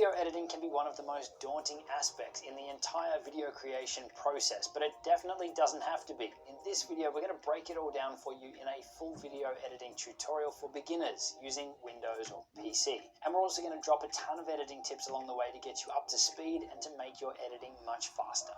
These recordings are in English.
Video editing can be one of the most daunting aspects in the entire video creation process, but it definitely doesn't have to be. In this video, we're going to break it all down for you in a full video editing tutorial for beginners using Windows or PC. And we're also going to drop a ton of editing tips along the way to get you up to speed and to make your editing much faster.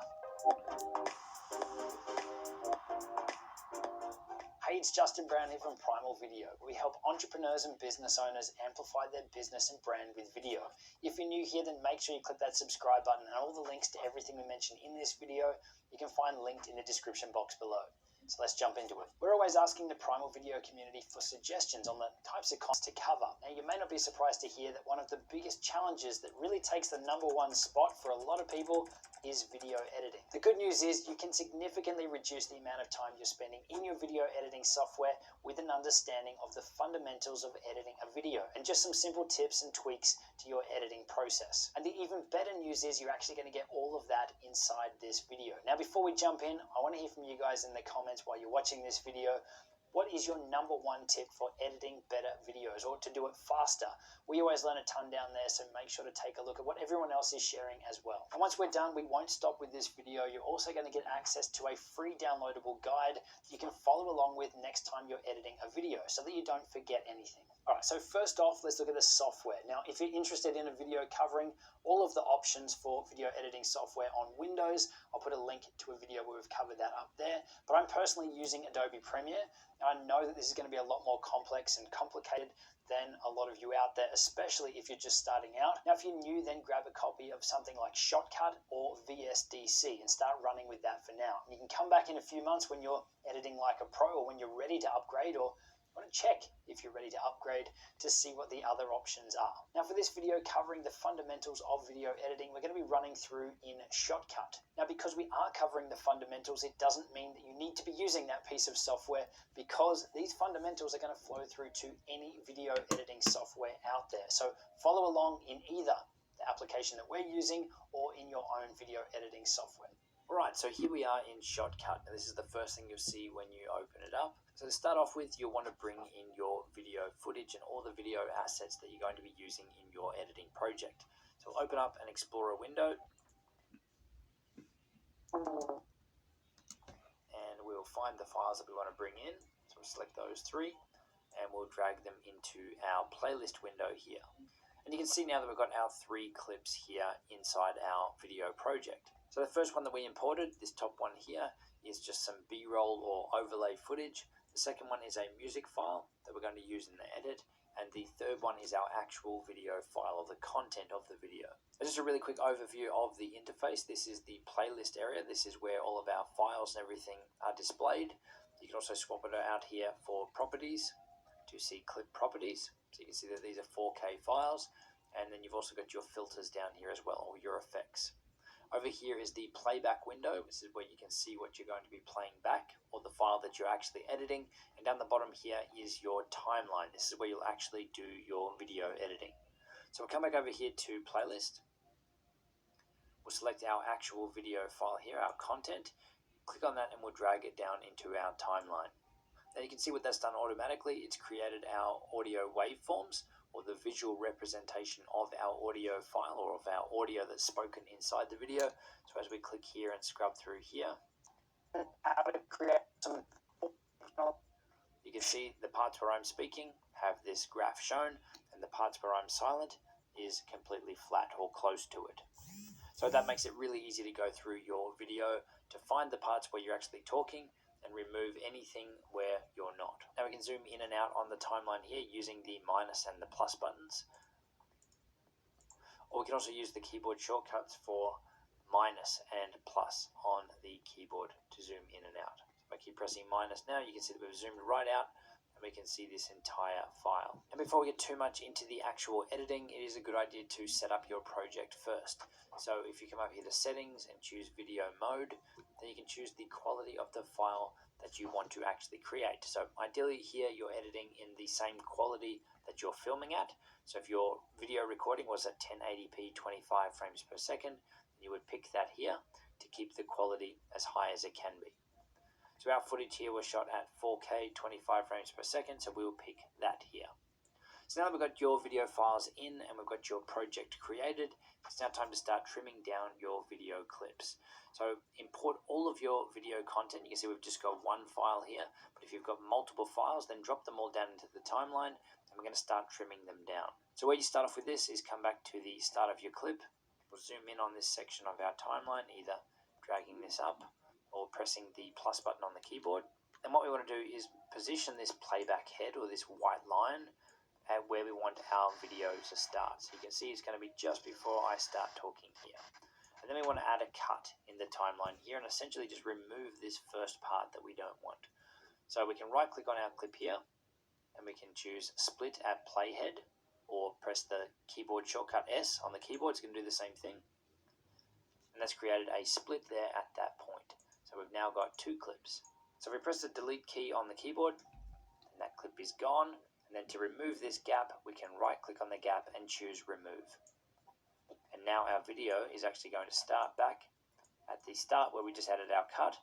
Hey, it's Justin Brown here from Primal Video. We help entrepreneurs and business owners amplify their business and brand with video. If you're new here, then make sure you click that subscribe button, and all the links to everything we mentioned in this video you can find linked in the description box below. So let's jump into it. We're always asking the Primal Video community for suggestions on the types of content to cover. Now, you may not be surprised to hear that one of the biggest challenges that really takes the #1 spot for a lot of people is video editing. The good news is you can significantly reduce the amount of time you're spending in your video editing software with an understanding of the fundamentals of editing a video and just some simple tips and tweaks to your editing process. And the even better news is you're actually going to get all of that inside this video. Now, before we jump in, I want to hear from you guys in the comments while you're watching this video. What is your #1 tip for editing better videos, or to do it faster? We always learn a ton down there, so make sure to take a look at what everyone else is sharing as well. And once we're done, we won't stop with this video. You're also going to get access to a free downloadable guide you can follow along with next time you're editing a video so that you don't forget anything. Alright, so first off, let's look at the software. Now, if you're interested in a video covering all of the options for video editing software on Windows, I'll put a link to a video where we've covered that up there. But I'm personally using Adobe Premiere. Now, I know that this is going to be a lot more complex and complicated than a lot of you out there, especially if you're just starting out. Now, if you're new, then grab a copy of something like Shotcut or VSDC and start running with that for now. And you can come back in a few months when you're editing like a pro, or when you're ready to upgrade, or want to check if you're ready to upgrade, to see what the other options are. Now, for this video covering the fundamentals of video editing, we're going to be running through in Shotcut. Now, because we are covering the fundamentals, it doesn't mean that you need to be using that piece of software, because these fundamentals are going to flow through to any video editing software out there. So follow along in either the application that we're using or in your own video editing software. Alright, so here we are in Shotcut. Now, this is the first thing you'll see when you open it up. So to start off with, you'll want to bring in your video footage and all the video assets that you're going to be using in your editing project. So we'll open up an Explorer window, and we'll find the files that we want to bring in. So we'll select those three, and we'll drag them into our playlist window here. And you can see now that we've got our 3 clips here inside our video project. So the first one that we imported, this top one here, is just some B-roll or overlay footage. The second one is a music file that we're going to use in the edit. And the third one is our actual video file, or the content of the video. So just a really quick overview of the interface. This is the playlist area. This is where all of our files and everything are displayed. You can also swap it out here for properties to see clip properties. So you can see that these are 4K files. And then you've also got your filters down here as well, or your effects. Over here is the playback window. This is where you can see what you're going to be playing back, or the file that you're actually editing. And down the bottom here is your timeline. This is where you'll actually do your video editing. So we'll come back over here to playlist. We'll select our actual video file here, our content. Click on that and we'll drag it down into our timeline. Now you can see what that's done automatically. It's created our audio waveforms, or the visual representation of our audio file, or of our audio that's spoken inside the video. So as we click here and scrub through here, you can see the parts where I'm speaking have this graph shown, and the parts where I'm silent is completely flat or close to it. So that makes it really easy to go through your video to find the parts where you're actually talking and remove anything where you're not. Now we can zoom in and out on the timeline here using the minus and the plus buttons. Or we can also use the keyboard shortcuts for minus and plus on the keyboard to zoom in and out. So if I keep pressing minus now, you can see that we've zoomed right out, and we can see this entire file. And before we get too much into the actual editing, it is a good idea to set up your project first. So if you come up here to settings and choose video mode, then you can choose the quality of the file that you want to actually create. So ideally here you're editing in the same quality that you're filming at. So if your video recording was at 1080p 25 frames per second, you would pick that here to keep the quality as high as it can be. So our footage here was shot at 4K 25 frames per second, so we will pick that here. So now that we've got your video files in and we've got your project created, it's now time to start trimming down your video clips. So import all of your video content. You can see we've just got one file here, but if you've got multiple files, then drop them all down into the timeline and we're going to start trimming them down. So where you start off with this is come back to the start of your clip. We'll zoom in on this section of our timeline, either dragging this up or pressing the plus button on the keyboard. And what we want to do is position this playback head or this white line at where we want our video to start. So you can see it's going to be just before I start talking here. And then we want to add a cut in the timeline here and essentially just remove this first part that we don't want. So we can right click on our clip here and we can choose split at playhead or press the keyboard shortcut S on the keyboard. It's going to do the same thing. And that's created a split there at that point. So we've now got two clips. So if we press the delete key on the keyboard, and that clip is gone. And then to remove this gap, we can right click on the gap and choose remove. And now our video is actually going to start back at the start where we just added our cut.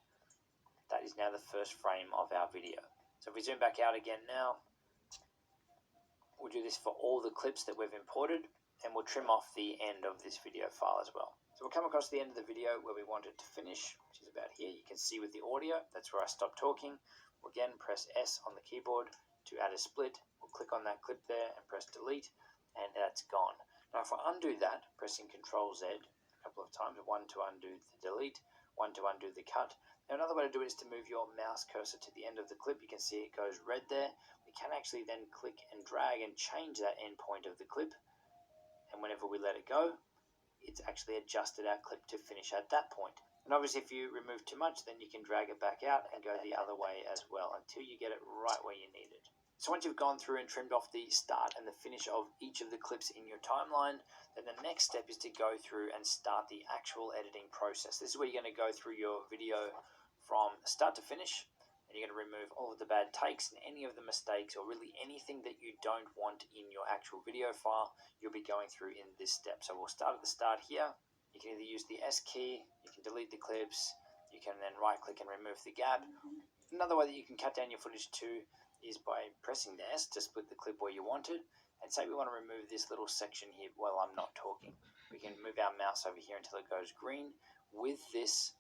That is now the first frame of our video. So if we zoom back out again now, we'll do this for all the clips that we've imported and we'll trim off the end of this video file as well. So we'll come across the end of the video where we want it to finish, which is about here. You can see with the audio, that's where I stopped talking. We'll again press S on the keyboard to add a split. We'll click on that clip there and press delete and that's gone. Now if I undo that, pressing Ctrl Z a couple of times, one to undo the delete, one to undo the cut. Now another way to do it is to move your mouse cursor to the end of the clip. You can see it goes red there. We can actually then click and drag and change that end point of the clip. And whenever we let it go, it's actually adjusted our clip to finish at that point. And obviously if you remove too much, then you can drag it back out and go the other way as well until you get it right where you need it. So once you've gone through and trimmed off the start and the finish of each of the clips in your timeline, then the next step is to go through and start the actual editing process. This is where you're going to go through your video from start to finish, and you're going to remove all of the bad takes and any of the mistakes or really anything that you don't want in your actual video file. You'll be going through in this step. So we'll start at the start here. You can either use the S key, you can delete the clips, you can then right click and remove the gap. Another way that you can cut down your footage too is by pressing the S to split the clip where you want it. And say we want to remove this little section here while I'm not talking. We can move our mouse over here until it goes green with this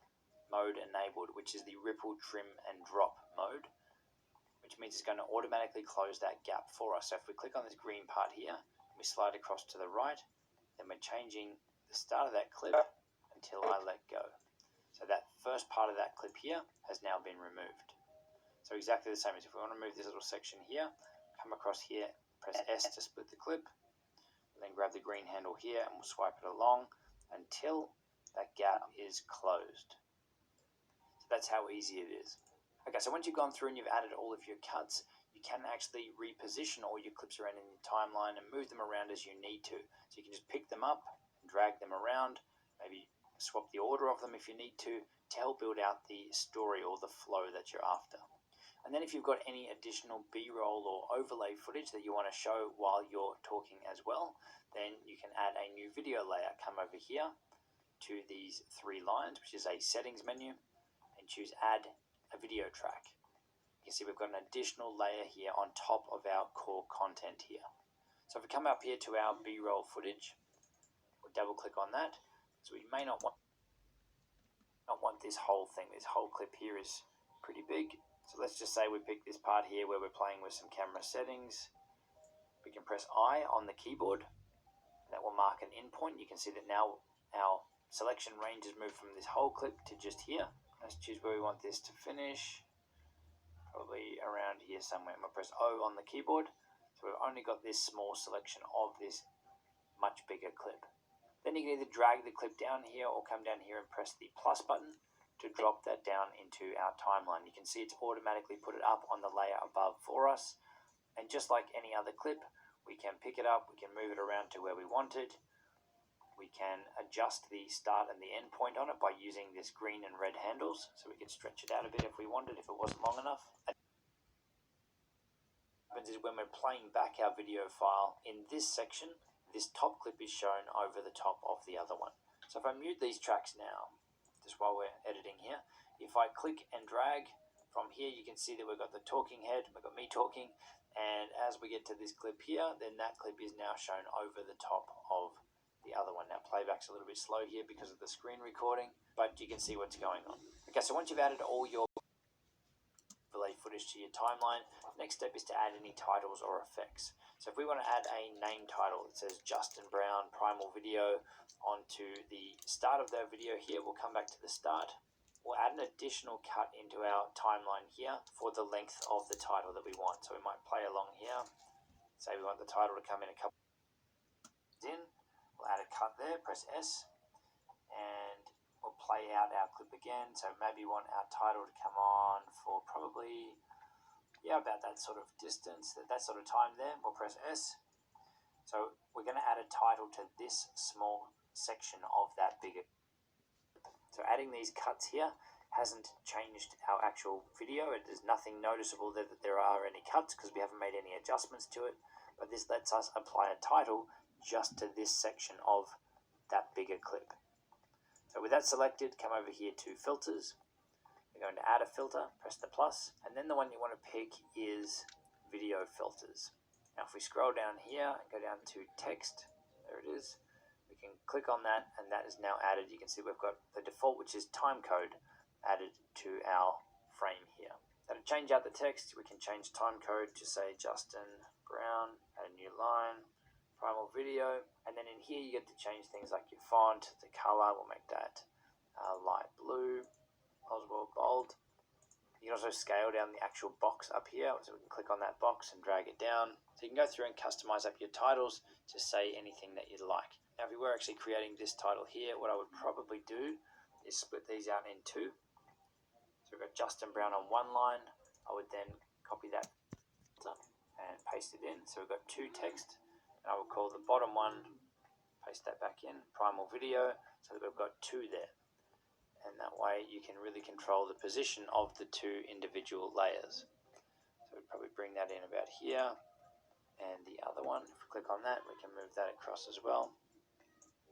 mode enabled, which is the ripple, trim and drop mode, which means it's going to automatically close that gap for us. So if we click on this green part here, we slide across to the right, then we're changing the start of that clip until I let go. So that first part of that clip here has now been removed. So exactly the same as if we want to move this little section here, come across here, press S to split the clip, and then grab the green handle here and we'll swipe it along until that gap is closed. So that's how easy it is. Okay, so once you've gone through and you've added all of your cuts, you can actually reposition all your clips around in your timeline and move them around as you need to. So you can just pick them up and drag them around, maybe swap the order of them if you need to help build out the story or the flow that you're after. And then if you've got any additional B-roll or overlay footage that you want to show while you're talking as well, then you can add a new video layer. Come over here to these three lines, which is a settings menu, and choose add a video track. You can see we've got an additional layer here on top of our core content here. So if we come up here to our B-roll footage, we'll double click on that. So we may not want this whole thing. This whole clip here is pretty big. So let's just say we pick this part here where we're playing with some camera settings. We can press I on the keyboard, and that will mark an in point. You can see that now our selection range has moved from this whole clip to just here. Let's choose where we want this to finish. Probably around here somewhere. I'm going to press O on the keyboard. So we've only got this small selection of this much bigger clip. Then you can either drag the clip down here or come down here and press the plus button to drop that down into our timeline. You can see it's automatically put it up on the layer above for us. And just like any other clip, we can pick it up, we can move it around to where we want it. We can adjust the start and the end point on it by using this green and red handles. So we can stretch it out a bit if we wanted, if it wasn't long enough. What happens is when we're playing back our video file in this section, this top clip is shown over the top of the other one. So if I mute these tracks now, just while we're editing here, if I click and drag from here, you can see that we've got the talking head, we've got me talking, And as we get to this clip here, then that clip is now shown over the top of the other one. Now playback's a little bit slow here because of the screen recording, but you can see what's going on. Okay, so once you've added all your overlay footage to your timeline, next step is to add any titles or effects. So if we want to add a name title that says Justin Brown Primal Video onto the start of their video here, we'll come back to the start. We'll add an additional cut into our timeline here for the length of the title that we want. So we might play along here. Say we want the title to come in a couple in. We'll add a cut there, press S, and we'll play out our clip again. So maybe we want our title to come on for probably, about that sort of distance, that sort of time there. We'll press S. So we're going to add a title to this small section of that bigger. So adding these cuts here hasn't changed our actual video. There's nothing noticeable that there are any cuts because we haven't made any adjustments to it. But this lets us apply a title just to this section of that bigger clip. So with that selected, come over here to filters. We're going to add a filter, press the plus, and then the one you want to pick is video filters. Now if we scroll down here and go down to text, there it is. We can click on that and that is now added. You can see we've got the default, which is timecode, added to our frame here. Now to change out the text, we can change timecode to say Justin Brown, add a new line, Primal Video, and then in here you get to change things like your font, the color, we'll make that light blue, Oswald Gold. You can also scale down the actual box up here, so we can click on that box and drag it down. So you can go through and customize up your titles to say anything that you'd like. Now if we were actually creating this title here, what I would probably do is split these out in two. So we've got Justin Brown on one line. I would then copy that and paste it in. So we've got two text, and I will call the bottom one, paste that back in, Primal Video, so that we've got two there. And that way you can really control the position of the two individual layers. So we'd probably bring that in about here, and the other one, if we click on that, we can move that across as well.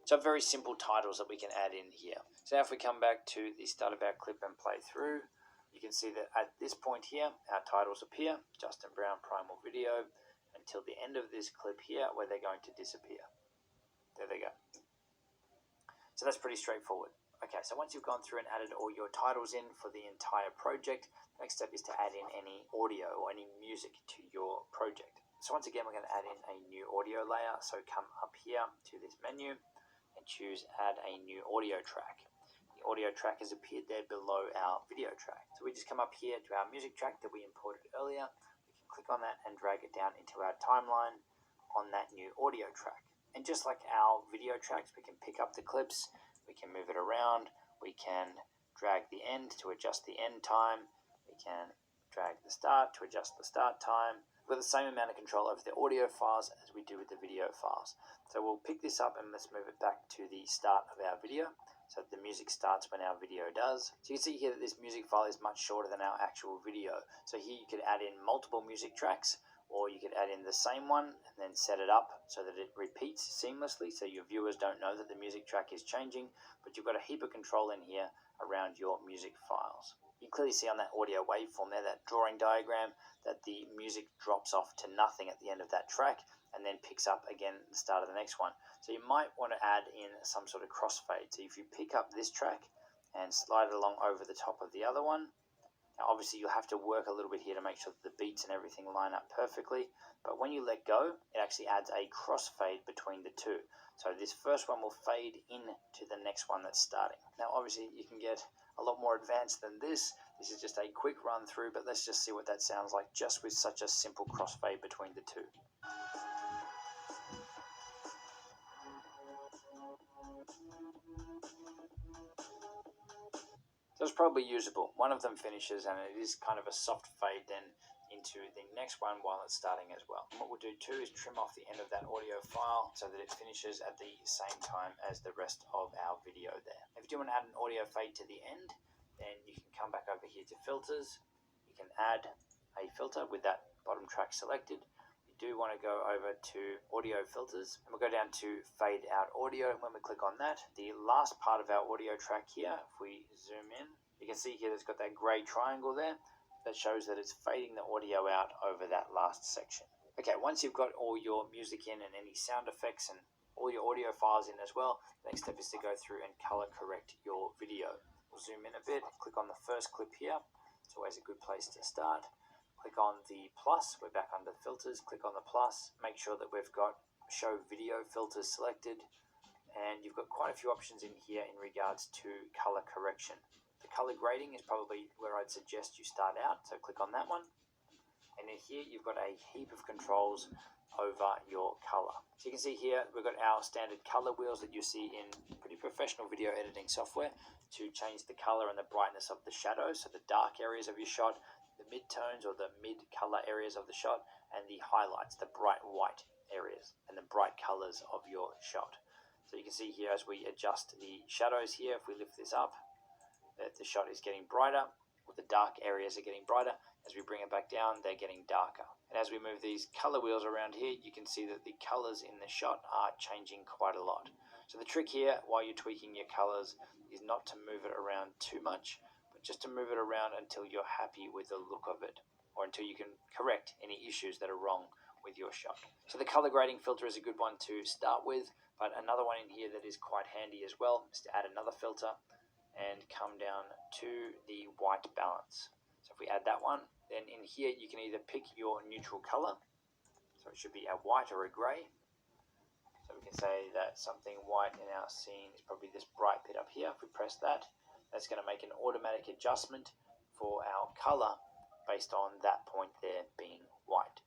So very simple titles that we can add in here. So now if we come back to the start of our clip and play through, you can see that at this point here, our titles appear, Justin Brown Primal Video, until the end of this clip here where they're going to disappear. There they go. So that's pretty straightforward. Okay, so once you've gone through and added all your titles in for the entire project, the next step is to add in any audio or any music to your project. So once again, we're going to add in a new audio layer. So come up here to this menu and choose add a new audio track. The audio track has appeared there below our video track. So we just come up here to our music track that we imported earlier. We can click on that and drag it down into our timeline on that new audio track. And just like our video tracks, we can pick up the clips, we can move it around, we can drag the end to adjust the end time, we can drag the start to adjust the start time. We've got the same amount of control over the audio files as we do with the video files. So we'll pick this up and let's move it back to the start of our video. So the music starts when our video does. So you can see here that this music file is much shorter than our actual video. So here you could add in multiple music tracks, or you could add in the same one and then set it up so that it repeats seamlessly so your viewers don't know that the music track is changing, but you've got a heap of control in here around your music files. You can clearly see on that audio waveform there, that drawing diagram, that the music drops off to nothing at the end of that track and then picks up again at the start of the next one. So you might want to add in some sort of crossfade. So if you pick up this track and slide it along over the top of the other one, now obviously you'll have to work a little bit here to make sure that the beats and everything line up perfectly, but when you let go, it actually adds a crossfade between the two. So this first one will fade in to the next one that's starting. Now obviously you can get a lot more advanced than this. This is just a quick run through, but let's just see what that sounds like just with such a simple crossfade between the two. So it's probably usable. One of them finishes and it is kind of a soft fade then into the next one while it's starting as well. And what we'll do too is trim off the end of that audio file so that it finishes at the same time as the rest of our video there. If you do want to add an audio fade to the end, then you can come back over here to filters. You can add a filter with that bottom track selected. You do want to go over to audio filters and we'll go down to fade out audio. And when we click on that, the last part of our audio track here, if we zoom in, you can see here it's got that gray triangle there. that shows that it's fading the audio out over that last section. Okay, once you've got all your music in and any sound effects and all your audio files in as well, the next step is to go through and color correct your video. We'll zoom in a bit, click on the first clip here. It's always a good place to start. Click on the plus, we're back under filters, click on the plus, make sure that we've got show video filters selected, and you've got quite a few options in here in regards to color correction. The color grading is probably where I'd suggest you start out, so click on that one. And in here you've got a heap of controls over your color. So you can see here we've got our standard color wheels that you see in pretty professional video editing software to change the color and the brightness of the shadows, so the dark areas of your shot, the mid-tones or the mid-color areas of the shot, and the highlights, the bright white areas and the bright colors of your shot. So you can see here as we adjust the shadows here, if we lift this up, that the shot is getting brighter, or the dark areas are getting brighter. As we bring it back down, they're getting darker. And as we move these color wheels around here, you can see that the colors in the shot are changing quite a lot. So the trick here, while you're tweaking your colors, is not to move it around too much, but just to move it around until you're happy with the look of it, or until you can correct any issues that are wrong with your shot. So the color grading filter is a good one to start with, but another one in here that is quite handy as well is to add another filter and come down to the white balance. So if we add that one, then in here you can either pick your neutral color, so it should be a white or a gray. So we can say that something white in our scene is probably this bright bit up here. If we press that, that's going to make an automatic adjustment for our color based on that point there being white.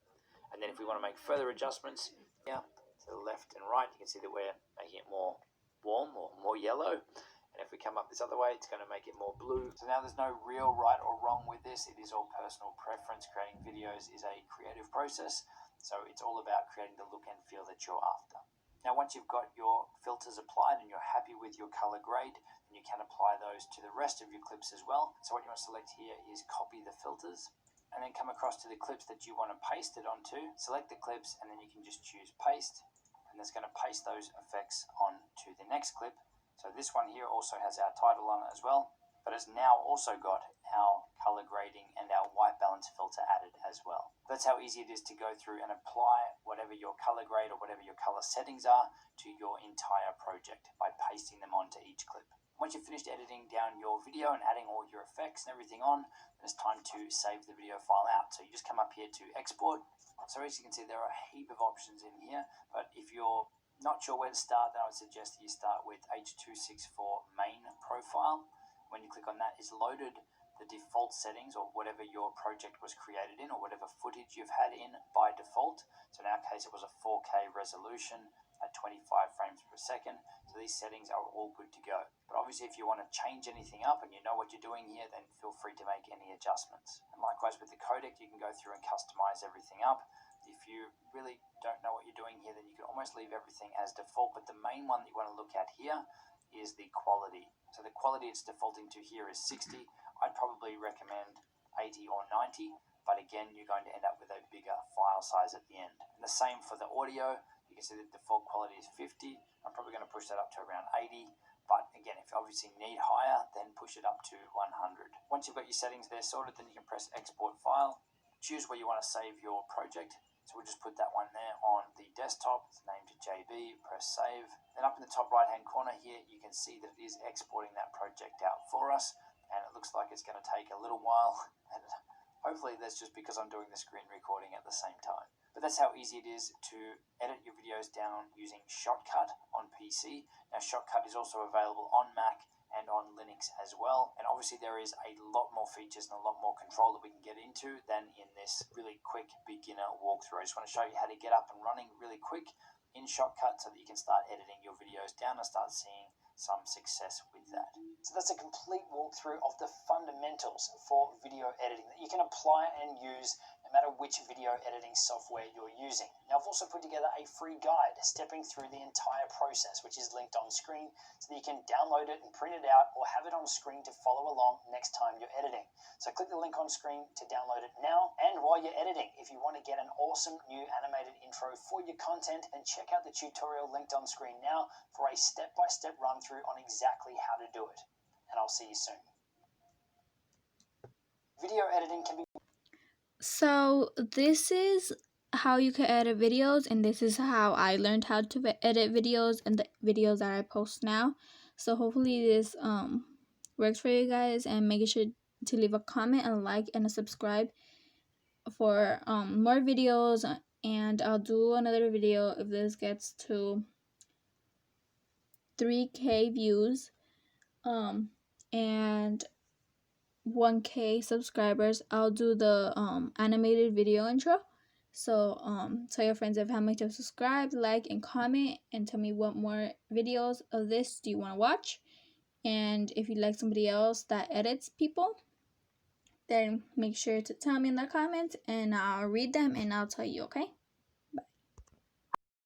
And then if we want to make further adjustments here to the left and right, you can see that we're making it more warm or more yellow. And if we come up this other way, it's going to make it more blue. So now there's no real right or wrong with this. It is all personal preference. Creating videos is a creative process. So it's all about creating the look and feel that you're after. Now, once you've got your filters applied and you're happy with your color grade, then you can apply those to the rest of your clips as well. So what you want to select here is copy the filters, and then come across to the clips that you want to paste it onto. Select the clips, and then you can just choose paste, and it's going to paste those effects onto the next clip. So this one here also has our title on it as well, but it's now also got our color grading and our white balance filter added as well. That's how easy it is to go through and apply whatever your color grade or whatever your color settings are to your entire project by pasting them onto each clip. Once you've finished editing down your video and adding all your effects and everything on, then it's time to save the video file out. So you just come up here to export. So as you can see, there are a heap of options in here, but if you're not sure where to start, then I would suggest that you start with H.264 main profile. When you click on that, it's loaded the default settings or whatever your project was created in or whatever footage you've had in by default. So in our case, it was a 4K resolution at 25 frames per second. So these settings are all good to go. But obviously, if you want to change anything up and you know what you're doing here, then feel free to make any adjustments. And likewise with the codec, you can go through and customize everything up. If you really don't know what you're doing here, then you can almost leave everything as default. But the main one that you want to look at here is the quality. So the quality it's defaulting to here is 60. I'd probably recommend 80 or 90, but again, you're going to end up with a bigger file size at the end. And the same for the audio. You can see the default quality is 50. I'm probably going to push that up to around 80. But again, if you obviously need higher, then push it up to 100. Once you've got your settings there sorted, then you can press export file. Choose where you want to save your project. So we'll just put that one there on the desktop. It's named JB, press save. Then up in the top right hand corner here, you can see that it is exporting that project out for us. And it looks like it's going to take a little while. And hopefully that's just because I'm doing the screen recording at the same time. But that's how easy it is to edit your videos down using Shotcut on PC. Now Shotcut is also available on Mac and on Linux as well. And obviously there is a lot more features and a lot more control that we can get into than in this really quick beginner walkthrough. I just want to show you how to get up and running really quick in Shotcut so that you can start editing your videos down and start seeing some success with that. So that's a complete walkthrough of the fundamentals for video editing that you can apply and use no matter which video editing software you're using. Now I've also put together a free guide stepping through the entire process, which is linked on screen so that you can download it and print it out or have it on screen to follow along next time you're editing. So click the link on screen to download it now. And while you're editing, if you want to get an awesome new animated intro for your content, then check out the tutorial linked on screen now for a step-by-step run through on exactly how to do it. And I'll see you soon. Video editing can be... So this is how you can edit videos, and this is how I learned how to edit videos and the videos that I post now. So hopefully this works for you guys, and make sure to leave a comment, and like, and a subscribe for more videos. And I'll do another video if this gets to 3K views and 1K subscribers. I'll do the animated video intro. So tell your friends and family to subscribe, like, and comment, and tell me what more videos of this do you want to watch. And if you like somebody else that edits people, then make sure to tell me in the comments, and I'll read them and I'll tell you, okay?